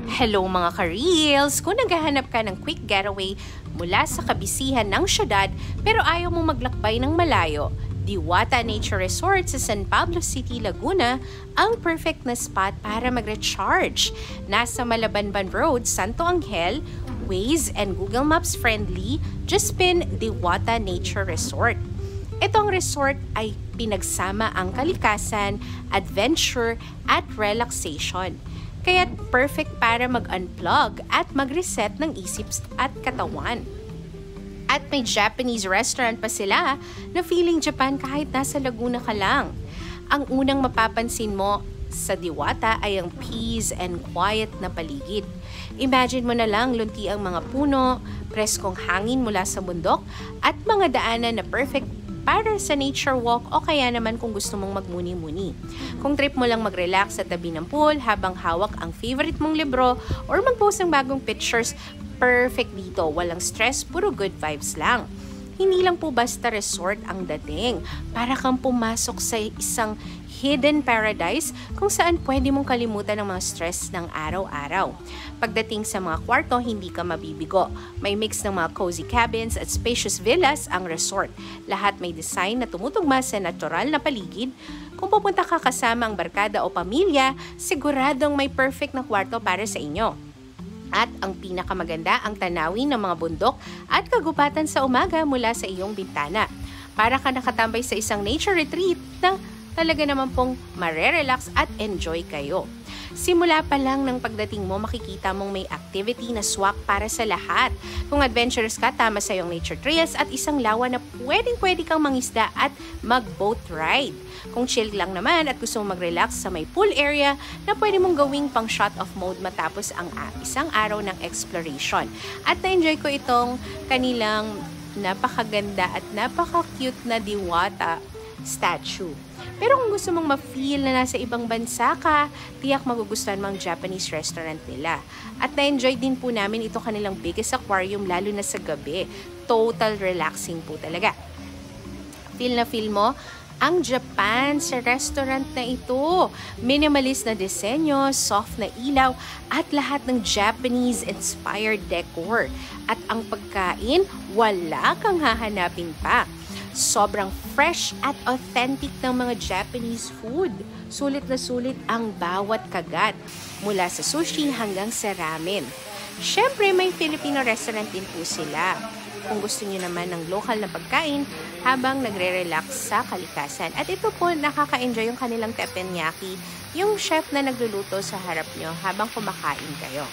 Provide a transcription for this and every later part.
Hello mga ka-reels! Kung naghahanap ka ng quick getaway mula sa kabisihan ng syudad pero ayaw mo maglakbay ng malayo, Diwata Nature Resort sa San Pablo City, Laguna ang perfect na spot para mag-recharge. Nasa Malabanban Road, Santo Angel, Waze and Google Maps friendly, just pin Diwata Nature Resort. Itong resort ay pinagsama ang kalikasan, adventure at relaxation. Kaya perfect para mag-unplug at mag-reset ng isip at katawan. At may Japanese restaurant pa sila na feeling Japan kahit nasa Laguna ka lang. Ang unang mapapansin mo sa Diwata ay ang peace and quiet na paligid. Imagine mo na lang lunti ang mga puno, preskong hangin mula sa bundok at mga daanan na perfect para sa nature walk o kaya naman kung gusto mong magmuni-muni. Kung trip mo lang mag-relax sa tabi ng pool habang hawak ang favorite mong libro or mag-post ng bagong pictures, perfect dito. Walang stress, puro good vibes lang. Hindi lang po basta resort ang dating. Para kang pumasok sa isang hidden paradise kung saan pwede mong kalimutan ang mga stress ng araw-araw. Pagdating sa mga kwarto, hindi ka mabibigo. May mix ng mga cozy cabins at spacious villas ang resort. Lahat may design na tumutugma sa natural na paligid. Kung pupunta ka kasama ang barkada o pamilya, siguradong may perfect na kwarto para sa inyo. At ang pinakamaganda ang tanawin ng mga bundok at kagubatan sa umaga mula sa iyong bintana. Para ka nakatambay sa isang nature retreat na talaga naman pong marerelax at enjoy kayo. Simula pa lang ng pagdating mo, makikita mong may activity na swak para sa lahat. Kung adventurous ka, tama sa iyong nature trails at isang lawa na pwedeng-pwede kang mangisda at mag-boat ride. Kung chill lang naman at gusto mong mag-relax sa may pool area na pwede mong gawing pang shut-off mode matapos ang isang araw ng exploration. At na-enjoy ko itong kanilang napakaganda at napaka-cute na Diwata statue. Pero kung gusto mong ma-feel na nasa ibang bansa ka, tiyak magugustuhan mo ang Japanese restaurant nila. At na-enjoy din po namin ito kanilang biggest aquarium lalo na sa gabi. Total relaxing po talaga. Feel na feel mo ang Japan sa restaurant na ito. Minimalist na disenyo, soft na ilaw, at lahat ng Japanese-inspired decor. At ang pagkain, wala kang hahanapin pa. Sobrang fresh at authentic ng mga Japanese food. Sulit na sulit ang bawat kagat, mula sa sushi hanggang sa ramen. Syempre, may Filipino restaurant din po sila. Kung gusto niyo naman ng local na pagkain habang nagre-relax sa kalikasan. At ito po, nakaka-enjoy yung kanilang teppanyaki, yung chef na nagluluto sa harap nyo habang kumakain kayo.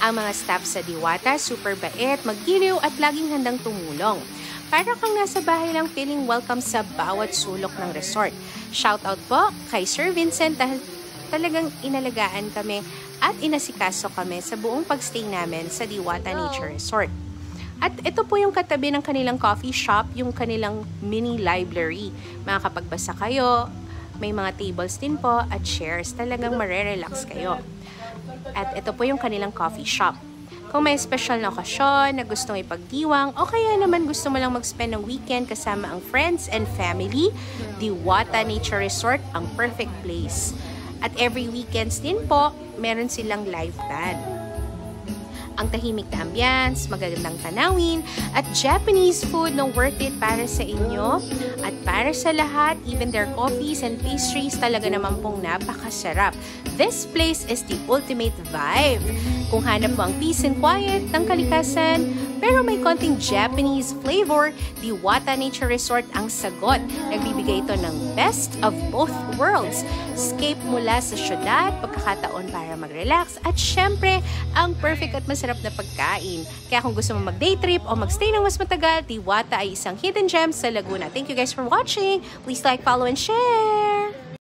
Ang mga staff sa Diwata, super bait, maggiliw at laging handang tumulong. Para kang nasa bahay lang feeling welcome sa bawat sulok ng resort. Shoutout po kay Sir Vincent dahil talagang inalagaan kami at inasikaso kami sa buong pagstay namin sa Diwata Nature Resort. At ito po yung katabi ng kanilang coffee shop, yung kanilang mini library. Makakapagbasa kayo, may mga tables din po at chairs. Talagang marerelax kayo. At ito po yung kanilang coffee shop. Kung may special na okasyon na gustong ipagdiwang o kaya naman gusto mo lang mag-spend ng weekend kasama ang friends and family, Diwata Nature Resort ang perfect place. At every weekends din po, meron silang live band. Ang tahimik na ambience, magagandang tanawin, at Japanese food na worth it para sa inyo. At para sa lahat, even their coffees and pastries talaga naman pong napakasarap. This place is the ultimate vibe. Kung hanap mo ang peace and quiet ng kalikasan, pero may konting Japanese flavor, Diwata Nature Resort ang sagot. Nagbibigay ito ng best of both worlds. Escape mula sa syudad, pagkakataon para mag-relax, at syempre, ang perfect at masarap na pagkain. Kaya kung gusto mo mag-day trip o mag-stay ng mas matagal, Diwata ay isang hidden gem sa Laguna. Thank you guys for watching. Please like, follow, and share!